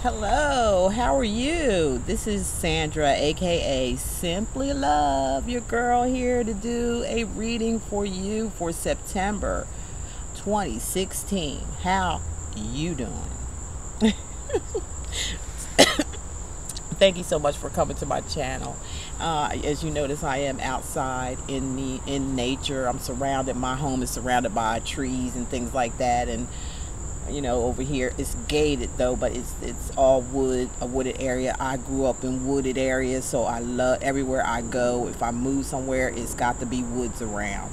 Hello, how are you? This is Sandra, aka Simply Love, your girl here to do a reading for you for September 2016. How you doing? Thank you so much for coming to my channel. As you notice, I am outside in nature. I'm surrounded. My home is surrounded by trees and things like that, and over here it's gated though, but it's all wood, a wooded area. I grew up in wooded areas, so I love everywhere I go. If I move somewhere, it's got to be woods around.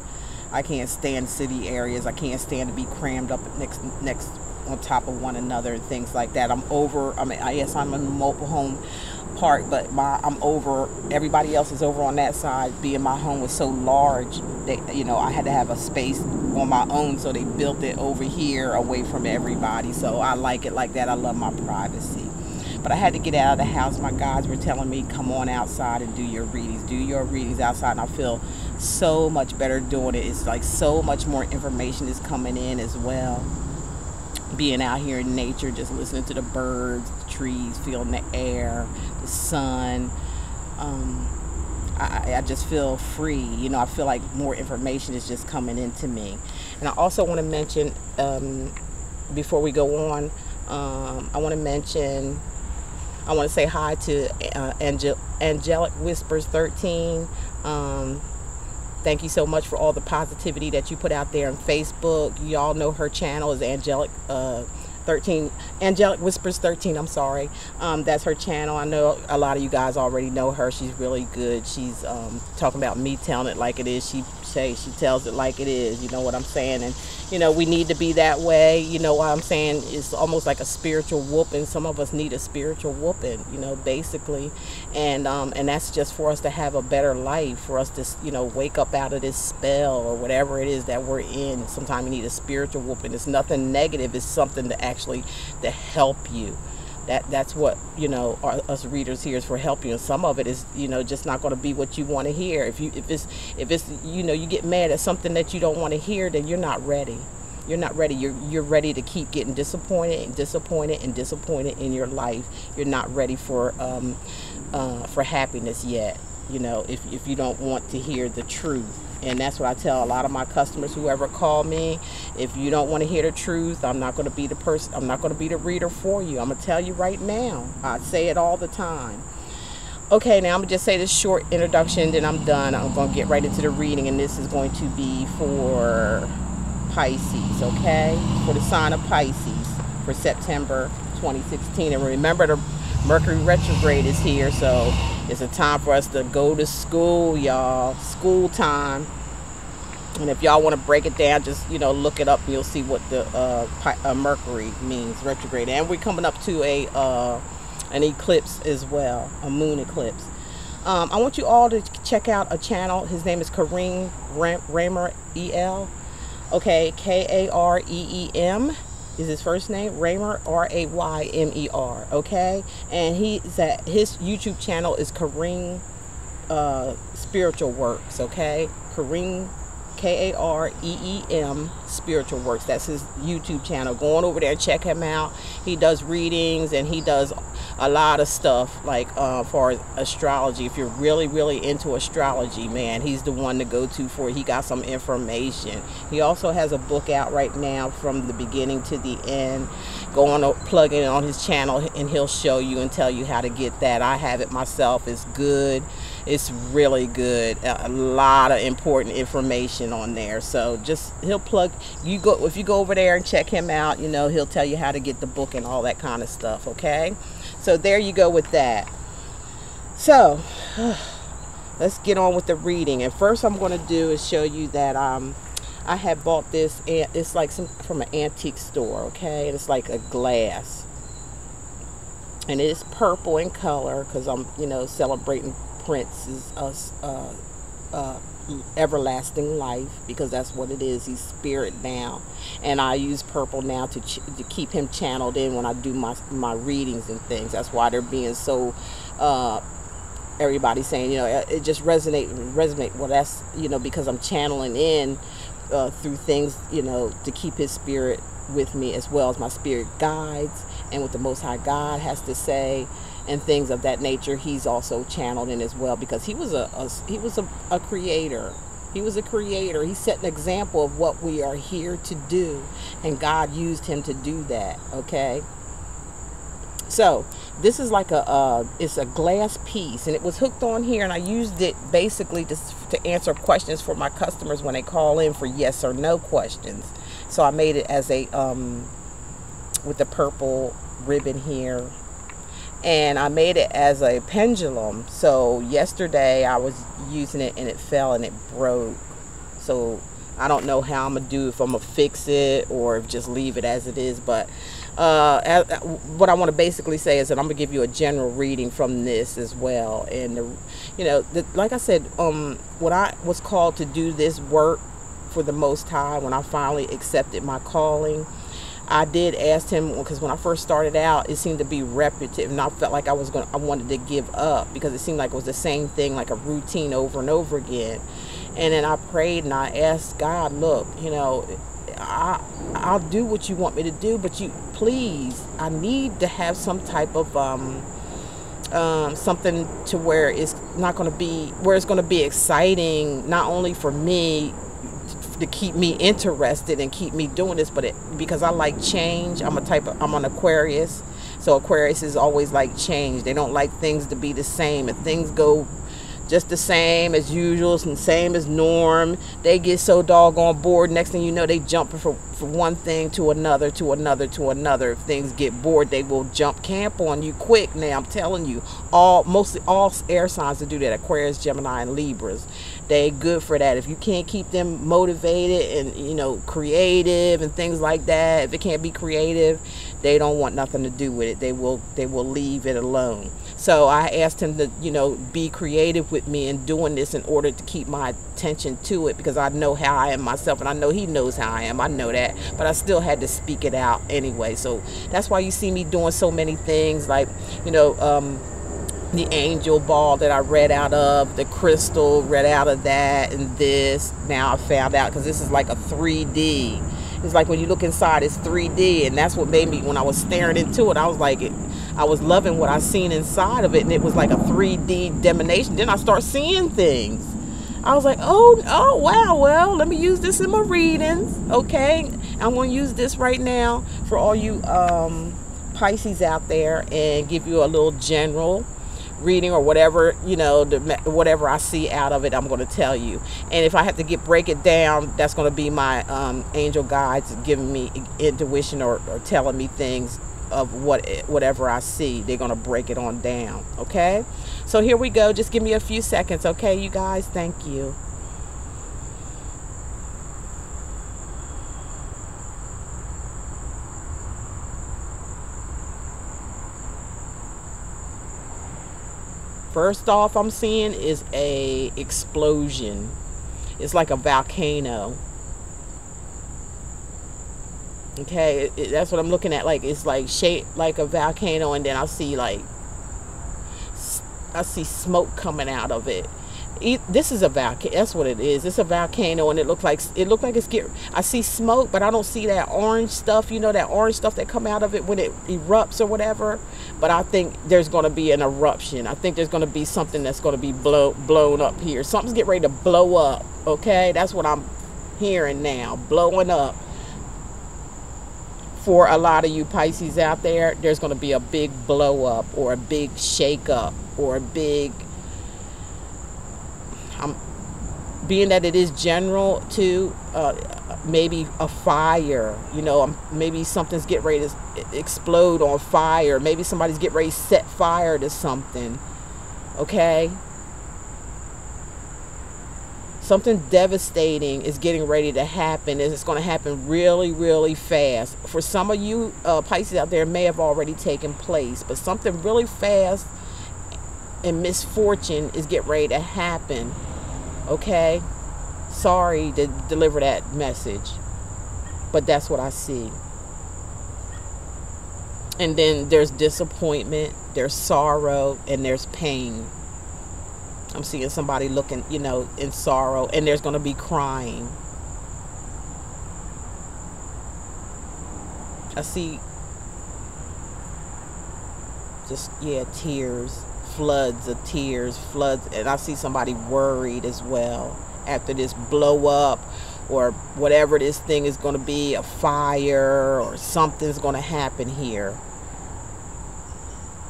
I can't stand city areas. I can't stand to be crammed up next on top of one another and things like that. Yes, I'm in a mobile home park, but I'm over, everybody else is over on that side. Being my home was so large that I had to have a space on my own, so they built it over here away from everybody. So I like it like that. I love my privacy. But I had to get out of the house. My guides were telling me, come on outside and do your readings. Do your readings outside. And I feel so much better doing it. It's like so much more information is coming in as well. Being out here in nature, just listening to the birds, the trees, feeling the air, the sun. I just feel free. I feel like more information is just coming into me. And I also want to mention, before we go on, I want to say hi to Angelic Whispers 13. Thank you so much for all the positivity that you put out there on Facebook. Y'all know her channel is Angelic Whispers 13. I'm sorry. That's her channel. I know a lot of you guys already know her. She's really good. She's talking about me telling it like it is. She tells it like it is. You know what I'm saying? And we need to be that way. You know what I'm saying? It's almost like a spiritual whooping. Some of us need a spiritual whooping, basically. And that's just for us to have a better life, for us to, wake up out of this spell or whatever it is that we're in. Sometimes we need a spiritual whooping. It's nothing negative. It's something to actually to help you. That's what us readers here is for, help you. And some of it is just not going to be what you want to hear. If it's you get mad at something that you don't want to hear, then you're not ready. You're not ready. You're ready to keep getting disappointed and disappointed and disappointed in your life. You're not ready for happiness yet. If you don't want to hear the truth. And that's what I tell a lot of my customers, whoever call me. If you don't want to hear the truth, I'm not going to be the person. I'm not going to be the reader for you. I'm going to tell you right now. I say it all the time. Okay, now I'm going to just say this short introduction, then I'm done. I'm going to get right into the reading, and this is going to be for Pisces, okay? For the sign of Pisces for September 2016. And remember, the Mercury retrograde is here, so it's a time for us to go to school, y'all. School time. And if y'all want to break it down, just look it up and you'll see what the Mercury means, retrograde. And we're coming up to an eclipse as well, a moon eclipse. I want you all to check out a channel. His name is Kareem Raymer EL. Okay, Kareem is his first name, Raymer, Raymer, okay? And his YouTube channel is Kareem Spiritual Works, okay? Kareem, Kareem Spiritual Works. That's his YouTube channel. Go on over there and check him out. He does readings and he does a lot of stuff like for astrology. If you're really, really into astrology, man, he's the one to go to for. He got some information. He also has a book out right now, From the Beginning to the End. Go on, plug in on his channel and he'll show you and tell you how to get that. I have it myself. It's good. It's really good. A lot of important information on there. So just if you go over there and check him out, he'll tell you how to get the book and all that kind of stuff. Okay, so there you go with that. So let's get on with the reading. And first I'm going to do is show you that I had bought this, and it's like from an antique store. Okay, and it's like a glass, and it's purple in color because I'm celebrating Prince's everlasting life, because that's what it is. He's spirit now, and I use purple now to keep him channeled in when I do my readings and things. That's why they're being so everybody's saying it just resonate. Well, that's because I'm channeling in through things to keep his spirit with me, as well as my spirit guides and what the Most High God has to say and things of that nature, he's also channeled in as well, because he was a creator. He was a creator. He set an example of what we are here to do, and God used him to do that. Okay. So this is like it's a glass piece, and it was hooked on here, and I used it basically to answer questions for my customers when they call in for yes or no questions. So I made it as a with the purple ribbon here, and I made it as a pendulum. So yesterday I was using it and it fell and it broke. So I don't know how I'm gonna do, if I'm gonna fix it or if just leave it as it is. But what I want to basically say is that I'm gonna give you a general reading from this as well. And like I said, when I was called to do this work for the Most High, when I finally accepted my calling, I did ask him, because when I first started out, it seemed to be repetitive, and I felt like I wanted to give up, because it seemed like it was the same thing, like a routine over and over again. And then I prayed and I asked God, look, I'll do what you want me to do, but please, I need to have some type of something to where it's going to be exciting, not only for me, to keep me interested and keep me doing this, but because I like change. I'm an Aquarius, so Aquarius is always like change. They don't like things to be the same. If things go just the same as usual and same as norm, they get so doggone bored. Next thing you know, they jump from one thing to another, to another, to another. If things get bored, they will jump camp on you quick. Now I'm telling you, mostly all air signs to do that: Aquarius, Gemini, and Libras. They good for that. If you can't keep them motivated and creative and things like that, if it can't be creative, they don't want nothing to do with it. They will leave it alone. So I asked him to be creative with me in doing this in order to keep my attention to it, because I know how I am myself, and I know he knows how I am. I know that, but I still had to speak it out anyway. So that's why you see me doing so many things, like the angel ball that I read out of, the crystal read out of that, and this. Now I found out, because this is like a 3D. It's like when you look inside, it's 3D, and that's what made me, when I was staring into it, I was like, I was loving what I seen inside of it, and it was like a 3D dimension. Then I start seeing things. I was like, oh wow, well, let me use this in my readings. Okay, I'm going to use this right now for all you Pisces out there, and give you a little general reading, or whatever, whatever I see out of it, I'm going to tell you. And if I have to break it down, that's going to be my angel guides giving me intuition, or telling me things of whatever I see. They're going to break it on down. Okay, so here we go. Just give me a few seconds, okay, you guys? Thank you. First off, I'm seeing is a explosion. It's like a volcano. Okay, that's what I'm looking at. Like, it's like shaped like a volcano, and then I see smoke coming out of it. This is a volcano. That's what it is. It's a volcano, and it looked like it's getting. I see smoke, but I don't see that orange stuff. That orange stuff that come out of it when it erupts or whatever. But I think there's going to be an eruption. I think there's going to be something that's going to be blown up here. Something's getting ready to blow up. Okay, that's what I'm hearing now. Blowing up. For a lot of you Pisces out there, there's going to be a big blow up, or a big shake up, or a big. Being that it is general too, maybe a fire, maybe something's getting ready to explode on fire. Maybe somebody's getting ready to set fire to something. Okay, something devastating is getting ready to happen, and it's going to happen really, really fast. For some of you Pisces out there, it may have already taken place, but something really fast and misfortune is getting ready to happen. Okay, sorry to deliver that message, but that's what I see. And then there's disappointment, there's sorrow, and there's pain. I'm seeing somebody looking, in sorrow, and there's going to be crying. I see Just, yeah, tears, floods of tears, floods. And I see somebody worried as well after this blow up, or whatever this thing is going to be, a fire or something's going to happen here.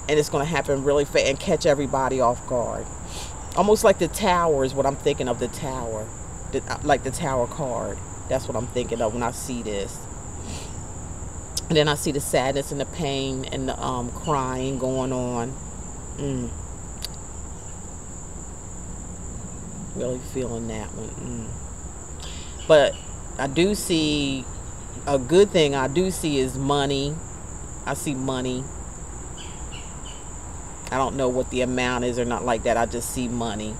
And it's going to happen really fast and catch everybody off guard. Almost like the tower is what I'm thinking of, the tower. Like the tower card. That's what I'm thinking of when I see this. And then I see the sadness and the pain and the crying going on. Really feeling that one. But I do see, a good thing I do see is money. I see money. I don't know what the amount is or not like that. I just see money.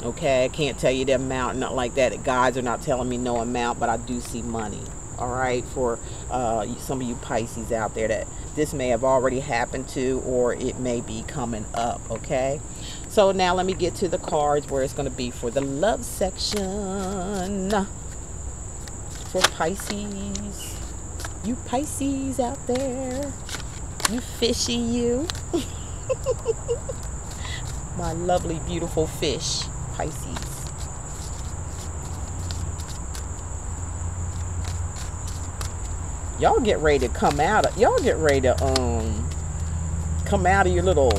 Okay, I can't tell you the amount, not like that. The guides are not telling me no amount, but I do see money. All right, for some of you Pisces out there, that this may have already happened to, or it may be coming up. Okay, so now let me get to the cards where it's going to be for the love section for Pisces. You Pisces out there, you fishy, you. My lovely, beautiful fish, Pisces. Y'all get ready to come out of, y'all get ready to come out of your little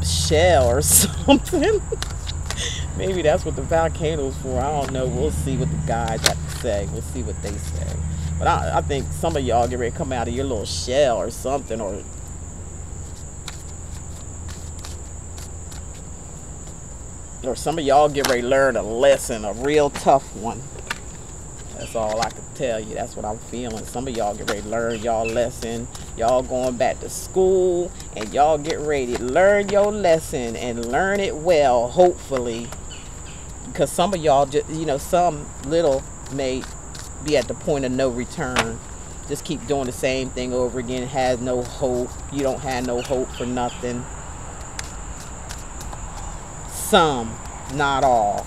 shell or something. Maybe that's what the volcano's for. I don't know. We'll see what the guys have to say. We'll see what they say. But I think some of y'all get ready to come out of your little shell or something, or some of y'all get ready to learn a lesson, a real tough one. That's all I can tell you. That's what I'm feeling. Some of y'all get ready to learn y'all lesson. Y'all going back to school, and y'all get ready to learn your lesson and learn it well, hopefully. Because some of y'all, just, you know, some little may be at the point of no return. Just keep doing the same thing over again. Has no hope. You don't have no hope for nothing. Some, not all.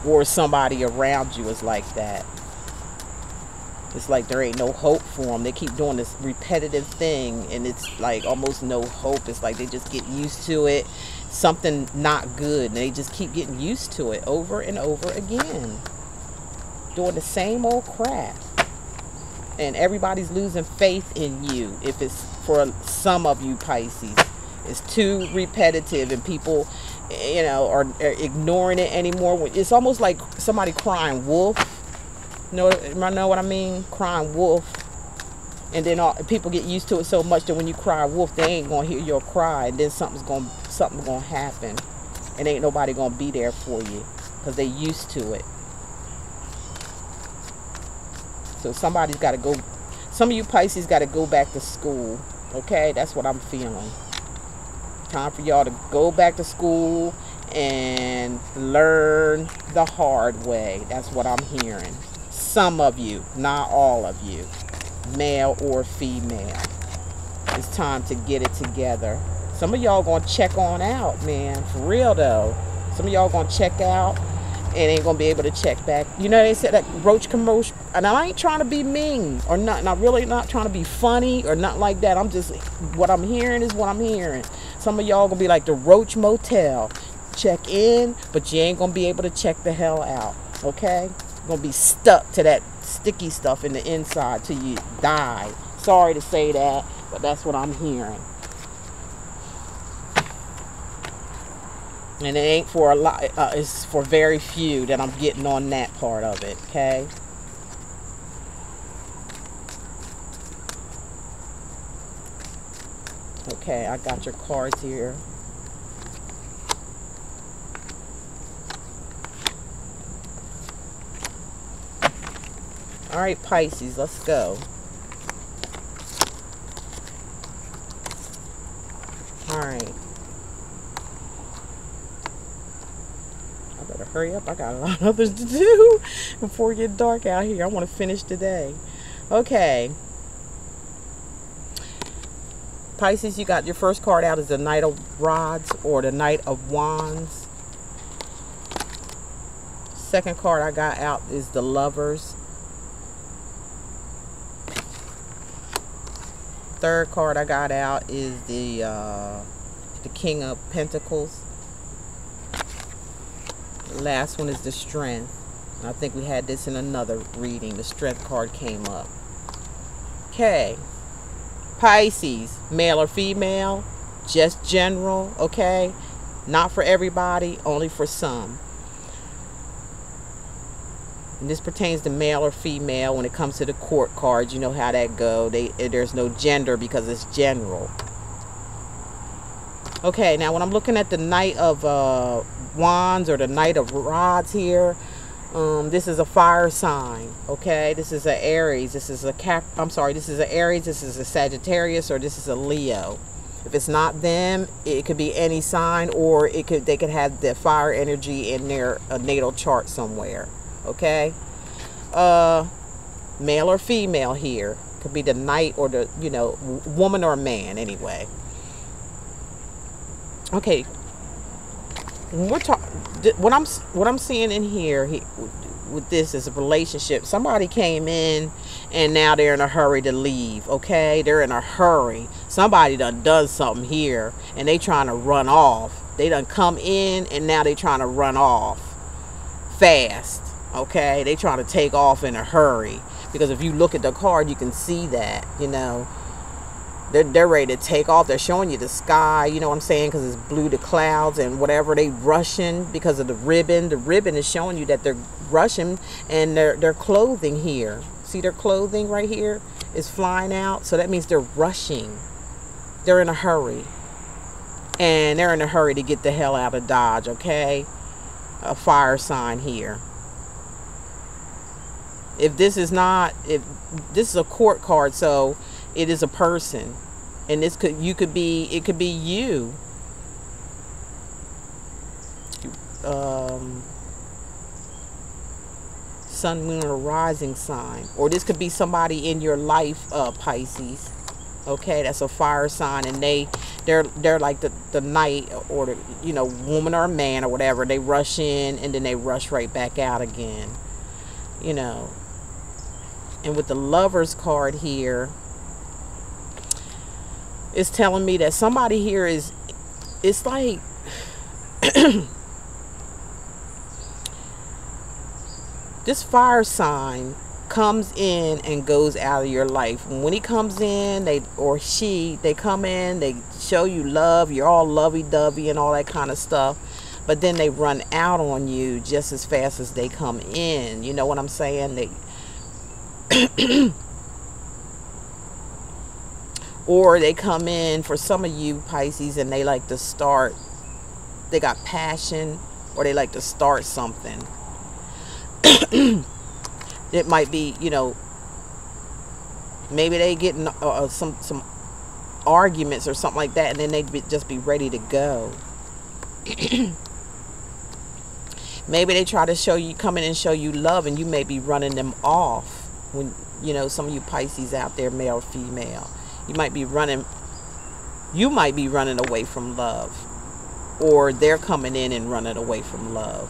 Or somebody around you is like that. It's like there ain't no hope for them. They keep doing this repetitive thing, and it's like almost no hope. It's like they just get used to it. Something not good, and they just keep getting used to it over and over again. Doing the same old crap. And everybody's losing faith in you. If it's for some of you Pisces, it's too repetitive, and people, you know, are ignoring it anymore. It's almost like somebody crying wolf. Know what I mean? Crying wolf. And then people get used to it so much that when you cry wolf, they ain't gonna hear your cry, and then something's gonna happen, and ain't nobody gonna be there for you because they used to it. So somebody's got to go. Some of you Pisces got to go back to school. Okay, that's what I'm feeling. Time for y'all to go back to school and learn the hard way. That's what I'm hearing. Some of you, not all of you, male or female. It's time to get it together. Some of y'all gonna check on out, man. For real though. Some of y'all gonna check out and ain't gonna be able to check back. You know, they said that roach commotion, and I ain't trying to be mean or not, not really not trying to be funny or not like that. I'm just, what I'm hearing is what I'm hearing. Some of y'all gonna be like the Roach Motel. Check in, but you ain't gonna be able to check the hell out. Okay? You're gonna be stuck to that sticky stuff in the inside till you die. Sorry to say that, but that's what I'm hearing. And it ain't for a lot, it's for very few that I'm getting on that part of it, okay? Okay, I got your cards here. All right, Pisces, let's go. All right. I better hurry up. I got a lot of others to do before it gets dark out here. I want to finish today. Okay. Pisces, you got your first card out is the Knight of Rods or the Knight of Wands. Second card I got out is the Lovers. third card I got out is the King of Pentacles. The last one is the Strength. I think we had this in another reading. The Strength card came up. Okay. Pisces, male or female, just general, okay? Not for everybody, only for some. And this pertains to male or female. When it comes to the court cards, you know how that go. There's no gender because it's general. Okay, now when I'm looking at the Knight of Wands or the Knight of Rods here, this is a fire sign, okay? This is a Aries. This is a this is a Aries. This is a Sagittarius, or this is a Leo. If it's not them, it could be any sign, or they could have the fire energy in their natal chart somewhere, okay? Male or female here could be the Knight or the woman or man anyway. Okay. What I'm seeing in here with this is a relationship. Somebody came in and now they're in a hurry to leave, okay? They're in a hurry. Somebody done something here and they trying to run off. They done come in and now they trying to run off fast, okay? They trying to take off in a hurry, because if you look at the card, you can see that, they're ready to take off. They're showing you the sky, you know what I'm saying, because it's blue, the clouds and whatever. They rushing because of the ribbon. The ribbon is showing you that they're rushing, and their clothing here. See their clothing right here is flying out. So that means they're rushing. They're in a hurry. And they're in a hurry to get the hell out of Dodge, okay? A fire sign here. If this is a court card, so it is a person, and it could be you. Sun, moon, or rising sign, or this could be somebody in your life, Pisces. Okay, that's a fire sign, and they're like the Knight, or the woman or man or whatever. They rush in and then they rush right back out again. And with the Lovers card here, it's telling me that somebody here it's like this fire sign comes in and goes out of your life. When he comes in, they come in, they show you love, you're all lovey-dovey and all that kind of stuff, but then they run out on you just as fast as they come in. You know what I'm saying? Or they come in, for some of you Pisces, and they like to start, they got passion, or they like to start something. It might be, maybe they get some arguments or something like that, and then they'd just be ready to go. Maybe they try to come in and show you love, and you may be running them off. When some of you Pisces out there, male or female, you might be running away from love, or they're coming in and running away from love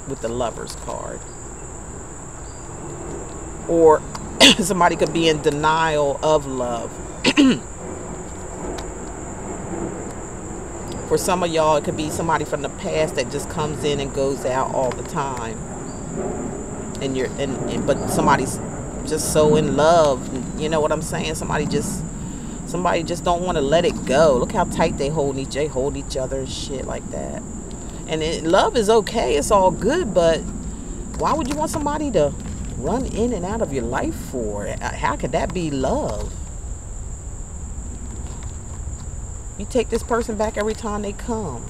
with the Lovers card. Or somebody could be in denial of love. For some of y'all, it could be somebody from the past that just comes in and goes out all the time. But somebody's just so in love, you know what I'm saying? Somebody just don't want to let it go. Look how tight they hold each other and shit like that. And love is okay, it's all good, but why would you want somebody to run in and out of your life for? How could that be love? You take this person back every time they come.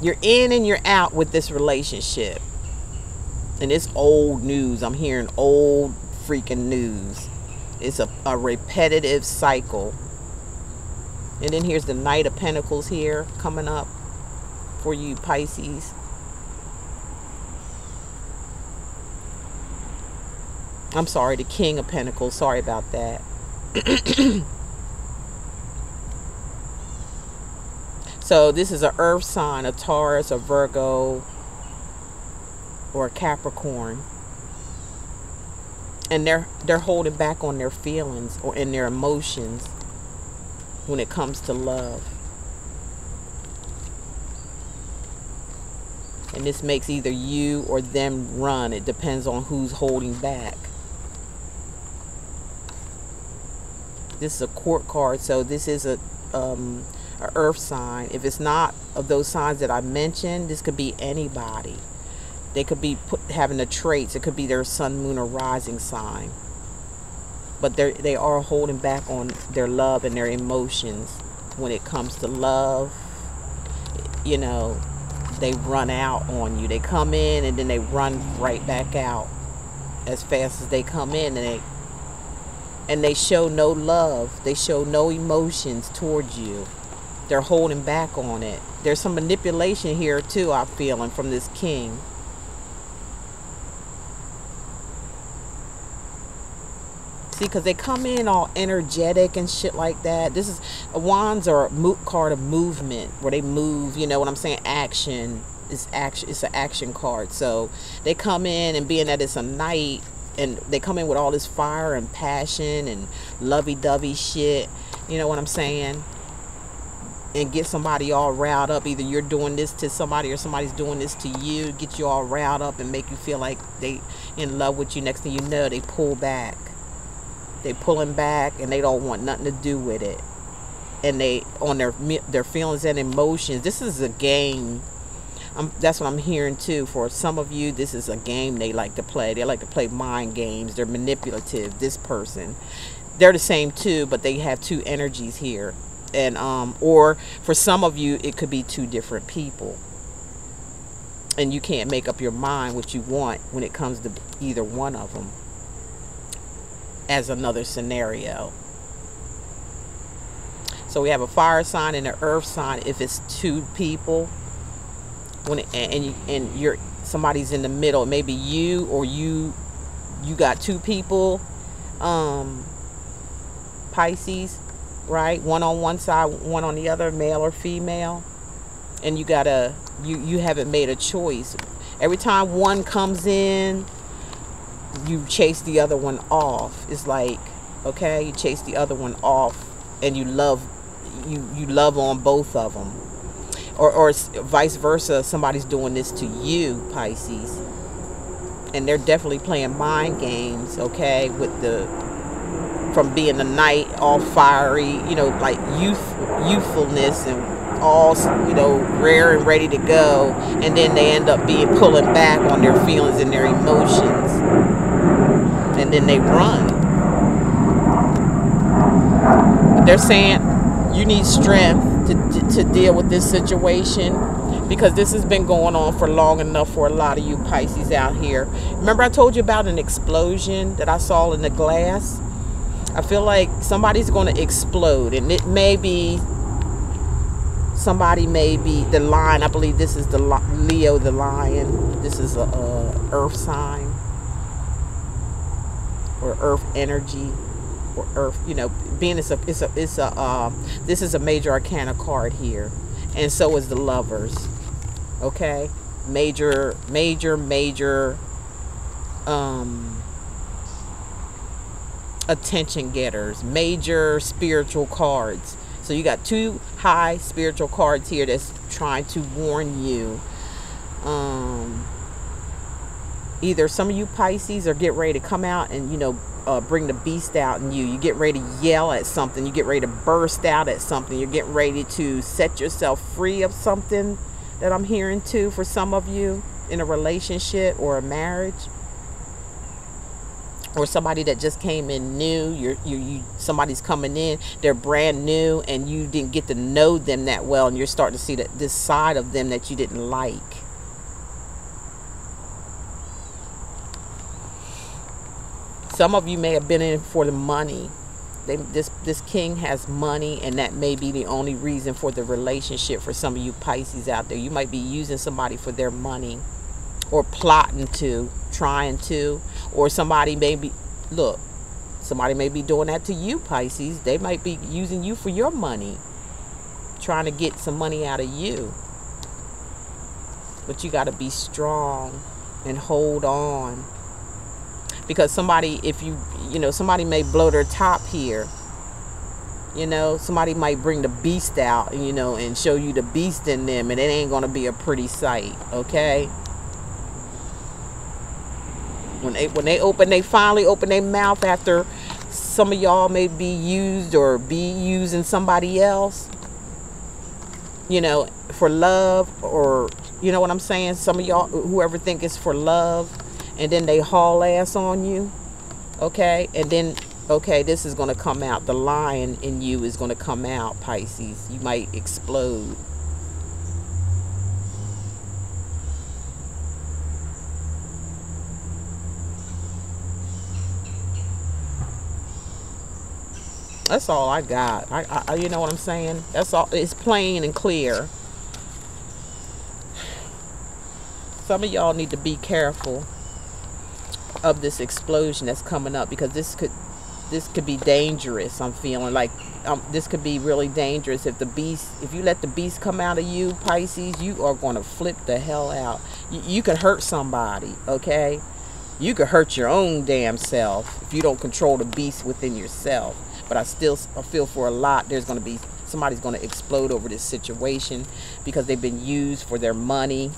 You're in and you're out with this relationship. And it's old news. I'm hearing old freaking news. It's a repetitive cycle. And then here's the Knight of Pentacles here coming up for you Pisces. I'm sorry, the King of Pentacles. Sorry about that. So this is an earth sign, a Taurus, a Virgo, or a Capricorn. And they're holding back on their feelings or in their emotions when it comes to love. And this makes either you or them run. It depends on who's holding back. This is a court card, so this is a earth sign. If it's not of those signs that I mentioned, this could be anybody. They could be having the traits. It could be their sun, moon, or rising sign. But they are holding back on their love and their emotions when it comes to love. You know, they run out on you. They come in and then they run right back out as fast as they come in, and they show no love. They show no emotions towards you. They're holding back on it. There's some manipulation here too, I'm feeling, from this king. See, because they come in all energetic and shit like that. This is, wands are a card of movement, where they move, you know what I'm saying? Action. It's action. It's an action card. So they come in, and being that it's a night, and they come in with all this fire and passion and lovey-dovey shit, you know what I'm saying? And get somebody all riled up. Either you're doing this to somebody or somebody's doing this to you. Get you all riled up and make you feel like they in love with you. Next thing you know, they pull back. They pulling back, and they don't want nothing to do with it. And they on their feelings and emotions. This is a game. That's what I'm hearing too. For some of you, this is a game they like to play. They like to play mind games. They're manipulative. This person, they're the same too, but they have two energies here. And or for some of you, it could be two different people, and you can't make up your mind what you want when it comes to either one of them. As another scenario. So we have a fire sign and an earth sign. If it's two people, and you're somebody's in the middle, maybe you or you got two people, Pisces, right? One on one side, one on the other, male or female, and you haven't made a choice. Every time one comes in, you chase the other one off. It's like, okay, you chase the other one off, and you love on both of them, or vice versa. Somebody's doing this to you, Pisces, and they're definitely playing mind games, okay, from being the night all fiery, you know, like youthfulness and all, you know, rare and ready to go, and then they end up pulling back on their feelings and their emotions, and then they run. But they're saying you need strength to deal with this situation, because this has been going on for long enough for a lot of you Pisces out here. Remember I told you about an explosion that I saw in the glass? I feel like somebody's going to explode, and it may be somebody, may be the lion. I believe this is the Leo, the lion. This is a earth sign, or earth energy, or earth, you know, being this is a major arcana card here, and so is the Lovers. Okay, major attention getters, major spiritual cards. So you got two high spiritual cards here that's trying to warn you. Either some of you Pisces are getting ready to come out and, you know, bring the beast out in you. You get ready to yell at something. You get ready to burst out at something. You're getting ready to set yourself free of something, that I'm hearing too, for some of you in a relationship or a marriage. Or somebody that just came in new. Somebody's coming in, they're brand new, and you didn't get to know them that well, and you're starting to see this side of them that you didn't like. Some of you may have been in for the money. This king has money, and that may be the only reason for the relationship for some of you Pisces out there. You might be using somebody for their money, or plotting to, trying to, or somebody may be, somebody may be doing that to you Pisces. They might be using you for your money, trying to get some money out of you. But you got to be strong and hold on. Because somebody, if somebody may blow their top here. Somebody might bring the beast out, and show you the beast in them, and it ain't gonna be a pretty sight, okay? When they finally open their mouth after some of y'all may be used or be using somebody else, for love, or you know what I'm saying? Some of y'all, whoever think it's for love, and then they haul ass on you, okay? And then, okay, this is going to come out. The lion in you is going to come out, Pisces. You might explode. That's all I got. I you know what I'm saying? That's all. It's plain and clear. Some of y'all need to be careful of this explosion that's coming up, because this could be dangerous. I'm feeling like this could be really dangerous. If you let the beast come out of you, Pisces, you are going to flip the hell out. You could hurt somebody, okay? You could hurt your own damn self if you don't control the beast within yourself. But I feel for a lot, somebody's going to explode over this situation because they've been used for their money.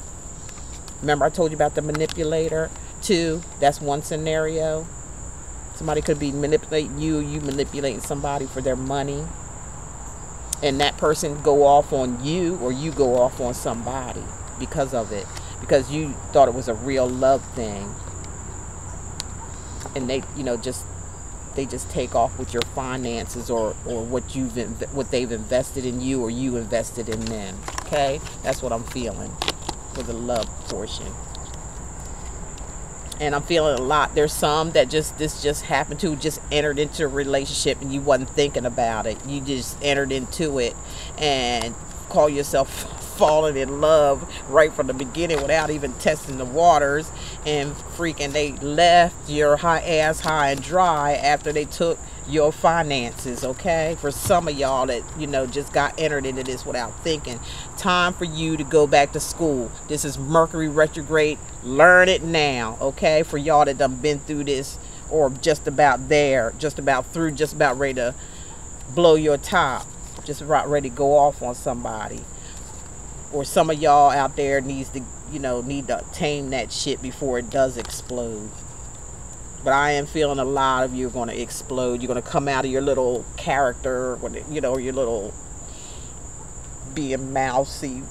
Remember I told you about the manipulator too? That's one scenario. Somebody could be manipulating you manipulating somebody for their money. And that person go off on you, or you go off on somebody because of it. Because you thought it was a real love thing. And they, they just take off with your finances, or what they've invested in you, or you invested in them. Okay? That's what I'm feeling for the love portion. And I'm feeling a lot. There's some that this just happened to, just entered into a relationship and you wasn't thinking about it. You just entered into it and call yourself falling in love right from the beginning without even testing the waters, and freaking they left your ass high and dry after they took your finances, okay? For some of y'all that, just got entered into this without thinking. Time for you to go back to school. This is Mercury retrograde. Learn it now, okay? For y'all that done been through this, or just about there, just about through, just about ready to blow your top, just about ready to go off on somebody. Or some of y'all out there need to tame that shit before it does explode. But I am feeling a lot of you are going to explode. You're going to come out of your little character, your little being mousy,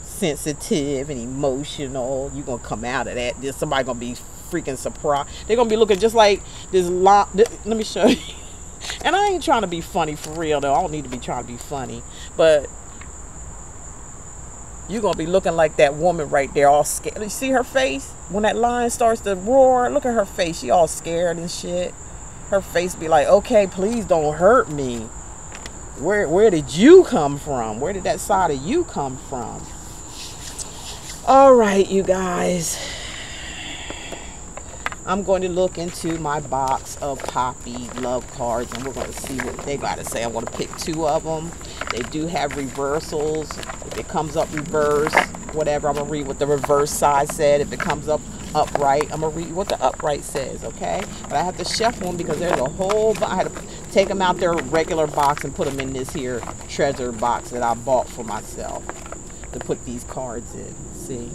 sensitive and emotional. You're going to come out of that. There's somebody going to be freaking surprised. They're going to be looking just like this lot. Let me show you. And I ain't trying to be funny for real, though. I don't need to be trying to be funny. But you're going to be looking like that woman right there, all scared. You see her face? When that lion starts to roar, look at her face. She all scared and shit. Her face be like, okay, please don't hurt me. Where did you come from? Where did that side of you come from? All right, you guys. I'm going to look into my box of Poppy love cards, and we're going to see what they got to say. I'm going to pick 2 of them. They do have reversals. If it comes up reverse, whatever, I'm going to read what the reverse side said. If it comes up upright, I'm going to read what the upright says, okay? But I have to shuffle them because there's a whole, I had to take them out their regular box and put them in this here treasure box that I bought for myself to put these cards in. See?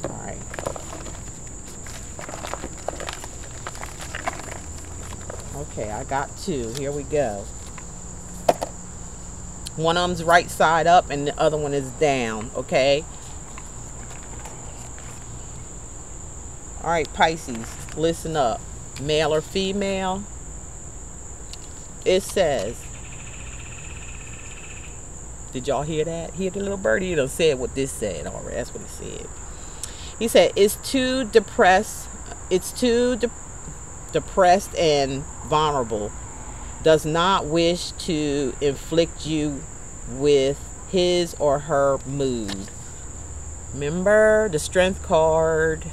All right. Okay, I got 2. Here we go. One of them's right side up and the other one is down, okay? All right, Pisces, listen up. Male or female? It says, did y'all hear that? Hear the little birdie? You done said what this said already. That's what it said. He said, it's too depressed. It's too depressed and vulnerable, does not wish to inflict you with his or her mood. Remember the Strength card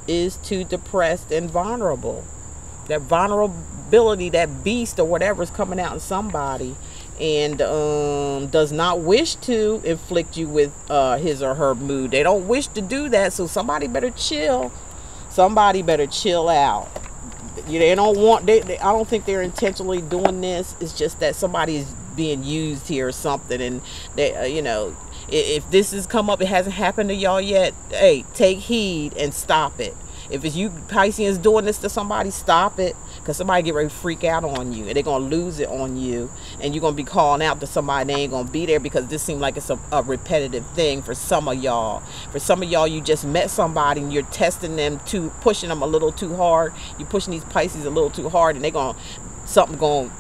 is too depressed and vulnerable. That vulnerability, that beast or whatever is coming out in somebody, and does not wish to inflict you with his or her mood. They don't wish to do that, so somebody better chill. Somebody better chill out. They don't want. I don't think they're intentionally doing this. It's just that somebody is being used here or something, and they, if this has come up, it hasn't happened to y'all yet. Hey, take heed and stop it. If it's you Pisceans doing this to somebody, stop it, because somebody get ready to freak out on you, and they're gonna lose it on you, and you're gonna be calling out to somebody. They ain't gonna be there, because this seems like it's a repetitive thing for some of y'all. For some of y'all, you just met somebody and you're testing them, pushing them a little too hard. You're pushing these Pisces a little too hard, and they're gonna something going.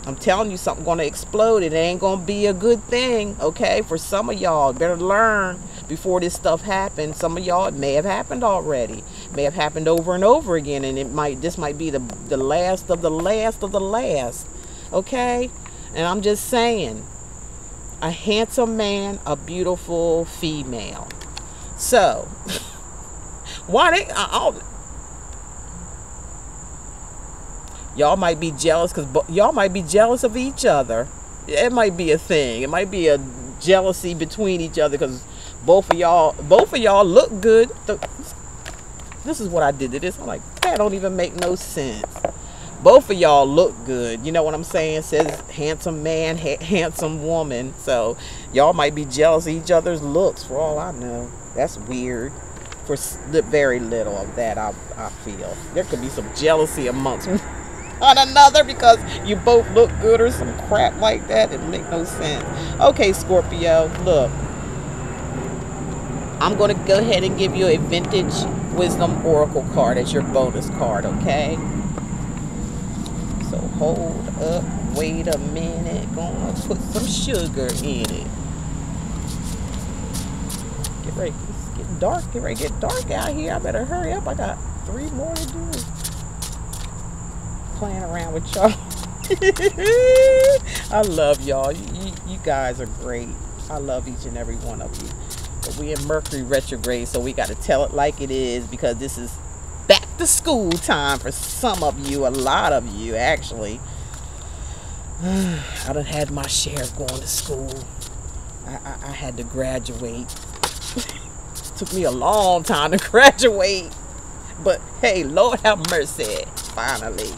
I'm telling you, something gonna explode. It ain't gonna be a good thing, okay? For some of y'all, better learn before this stuff happens. Some of y'all, it may have happened already. It may have happened over and over again, and this might be the last of the last of the last, okay? And I'm just saying, a handsome man, a beautiful female. So, why they? Y'all might be jealous, because y'all might be jealous of each other. It might be a thing. It might be a jealousy between each other, because both of y'all look good. This is what I did to this. I'm like, that don't even make no sense. Both of y'all look good. You know what I'm saying? It says handsome man, handsome woman. So y'all might be jealous of each other's looks, for all I know. That's weird. For very little of that, I feel there could be some jealousy amongst one another, because you both look good, or some crap like that. It make no sense. Okay, Scorpio, look, I'm going to go ahead and give you a vintage wisdom oracle card as your bonus card, okay? So hold up, wait a minute, gonna put some sugar in it. Get ready, it's getting dark, get ready to get dark out here. I better hurry up, I got 3 more to do. Playing around with y'all. I love y'all. You guys are great. I love each and every one of you. But we in Mercury retrograde, so we got to tell it like it is, because this is back to school time for some of you, a lot of you actually. I done had my share of going to school. I had to graduate. It took me a long time to graduate, but hey, Lord have mercy, finally.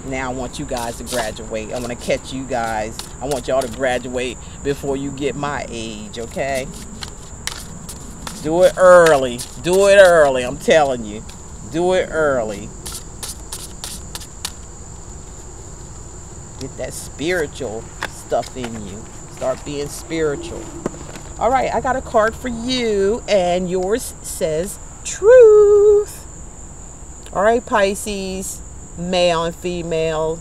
Now I want you guys to graduate. I want to catch you guys. I want y'all to graduate before you get my age, okay? Do it early. Do it early, I'm telling you. Do it early. Get that spiritual stuff in you. Start being spiritual. All right, I got a card for you, and yours says truth. All right, Pisces, male and female.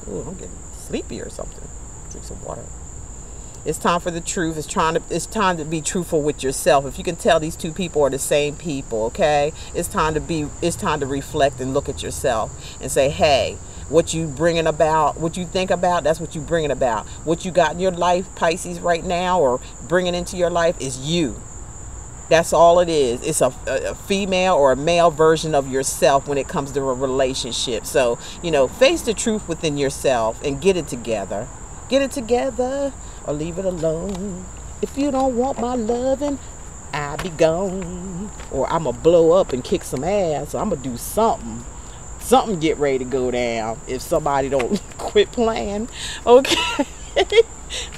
Ooh, I'm getting sleepy or something. Drink some water. It's time for the truth. It's time to be truthful with yourself. If you can tell, these two people are the same people, okay? It's time to reflect and look at yourself and say, hey, what you bringing about, what you think about, that's what you bringing about. What you got in your life, Pisces, right now, or bringing into your life, is you. That's all it is. It's a female or a male version of yourself when it comes to a relationship. So, face the truth within yourself and get it together. Get it together, or leave it alone. If you don't want my loving, I'll be gone. Or I'm going to blow up and kick some ass. Or I'm going to do something. Something get ready to go down if somebody don't quit playing. Okay.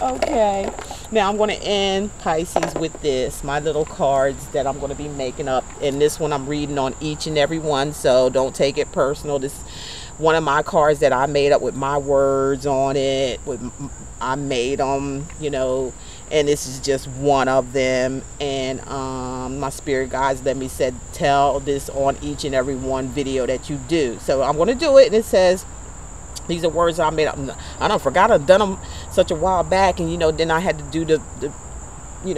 Okay. Now I'm going to end, Pisces, with this. My little cards that I'm going to be making up. And this one I'm reading on each and every one. So don't take it personal. This one of my cards that I made up with my words on it. I made them, and this is just one of them. And my spirit guides let me tell this on each and every one video that you do. So I'm going to do it, and it says, these are words I made up. I don't forgot I've done them such a while back, and then I had to do the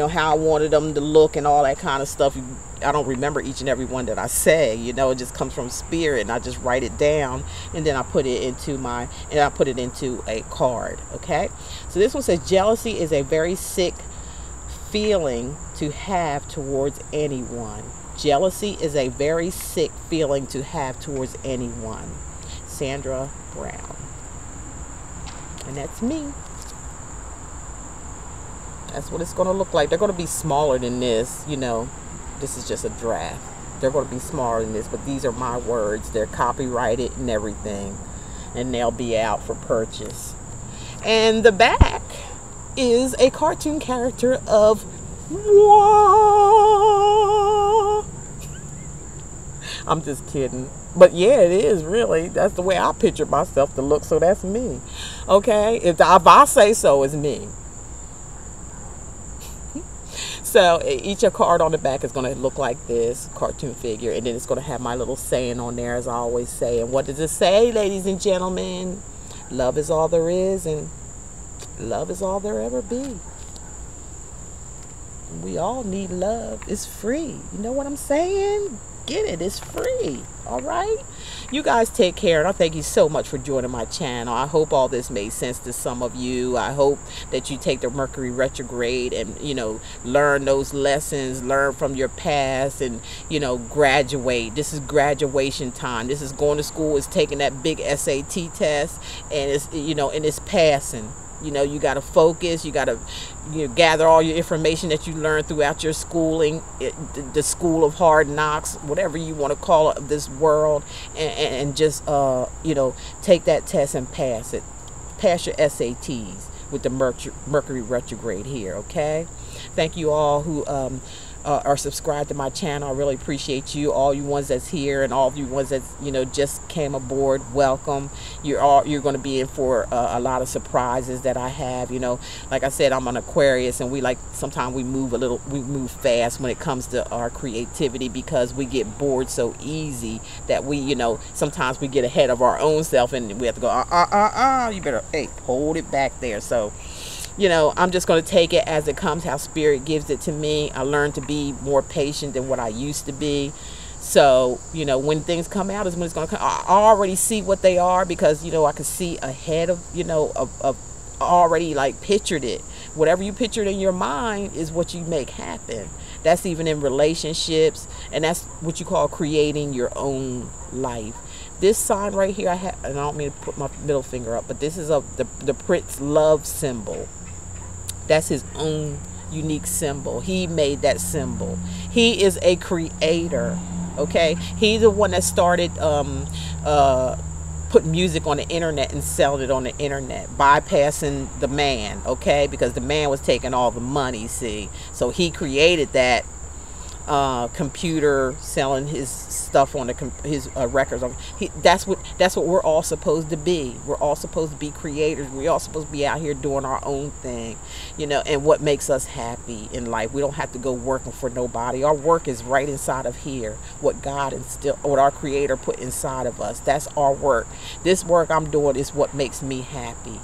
how I wanted them to look and all that kind of stuff. I don't remember each and every one that I say. It just comes from spirit, and I just write it down, and then I put it into a card. Okay, so this one says, jealousy is a very sick feeling to have towards anyone. Jealousy is a very sick feeling to have towards anyone. Sandra Brown. And that's me. That's what it's going to look like. They're going to be smaller than this, you know. This is just a draft. They're going to be smaller than this, but these are my words. They're copyrighted and everything. And they'll be out for purchase. And the back is a cartoon character of I'm just kidding. But yeah, it is really. That's the way I picture myself to look, so that's me. Okay? If I say so, it's me. So each card on the back is going to look like this cartoon figure, and then it's going to have my little saying on there, as I always say. And what does it say, ladies and gentlemen? Love is all there is, and love is all there ever be. We all need love. It's free. You know what I'm saying? Get it. It's free. All right? You guys take care, and I thank you so much for joining my channel. I hope all this made sense to some of you. I hope that you take the Mercury retrograde and, you know, learn those lessons, learn from your past, and, you know, graduate. This is graduation time. This is going to school. It's taking that big SAT test, and it's, you know, and it's passing. You know, you got to focus. You got to, you know, gather all your information that you learned throughout your schooling, the school of hard knocks, whatever you want to call it, this world, and just, you know, take that test and pass it. Pass your SATs with the Mercury retrograde here, okay? Thank you all who are subscribed to my channel. I really appreciate you. All you ones that's here and all of you ones that, you know, just came aboard, welcome. You're going to be in for a lot of surprises that I have. You know, like I said, I'm an Aquarius, and sometimes we move fast when it comes to our creativity, because we get bored so easy that we, you know, sometimes we get ahead of our own self, and we have to go, you better, hey, hold it back there. So, you know, I'm just going to take it as it comes, how Spirit gives it to me. I learned to be more patient than what I used to be. So, you know, when things come out is when it's going to come. I already see what they are, because, you know, I can see ahead of, you know, of already like pictured it. Whatever you pictured in your mind is what you make happen. That's even in relationships, and that's what you call creating your own life. This sign right here, and I don't mean to put my middle finger up, but this is the Prince love symbol. That's his own unique symbol. He made that symbol. He is a creator, okay? He's the one that started putting music on the internet and selling it on the internet, bypassing the man, okay? Because the man was taking all the money, see? So he created that computer, selling his stuff on his records. That's what we're all supposed to be. We're all supposed to be creators. We're all supposed to be out here doing our own thing, you know, and what makes us happy in life. We don't have to go working for nobody. Our work is right inside of here. What God instilled, what our Creator put inside of us. That's our work. This work I'm doing is what makes me happy.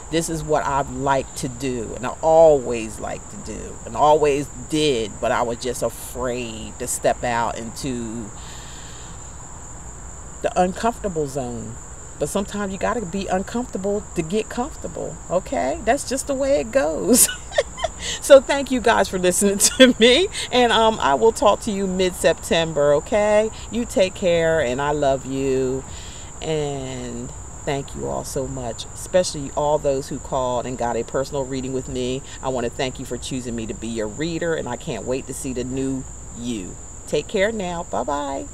This is what I like to do, and I always like to do, and always did, but I was just afraid to step out into the uncomfortable zone. But sometimes you got to be uncomfortable to get comfortable, okay? That's just the way it goes. So thank you guys for listening to me, and I will talk to you mid-September, okay? You take care, and I love you, and thank you all so much, especially all those who called and got a personal reading with me. I want to thank you for choosing me to be your reader, and I can't wait to see the new you. Take care now. Bye-bye.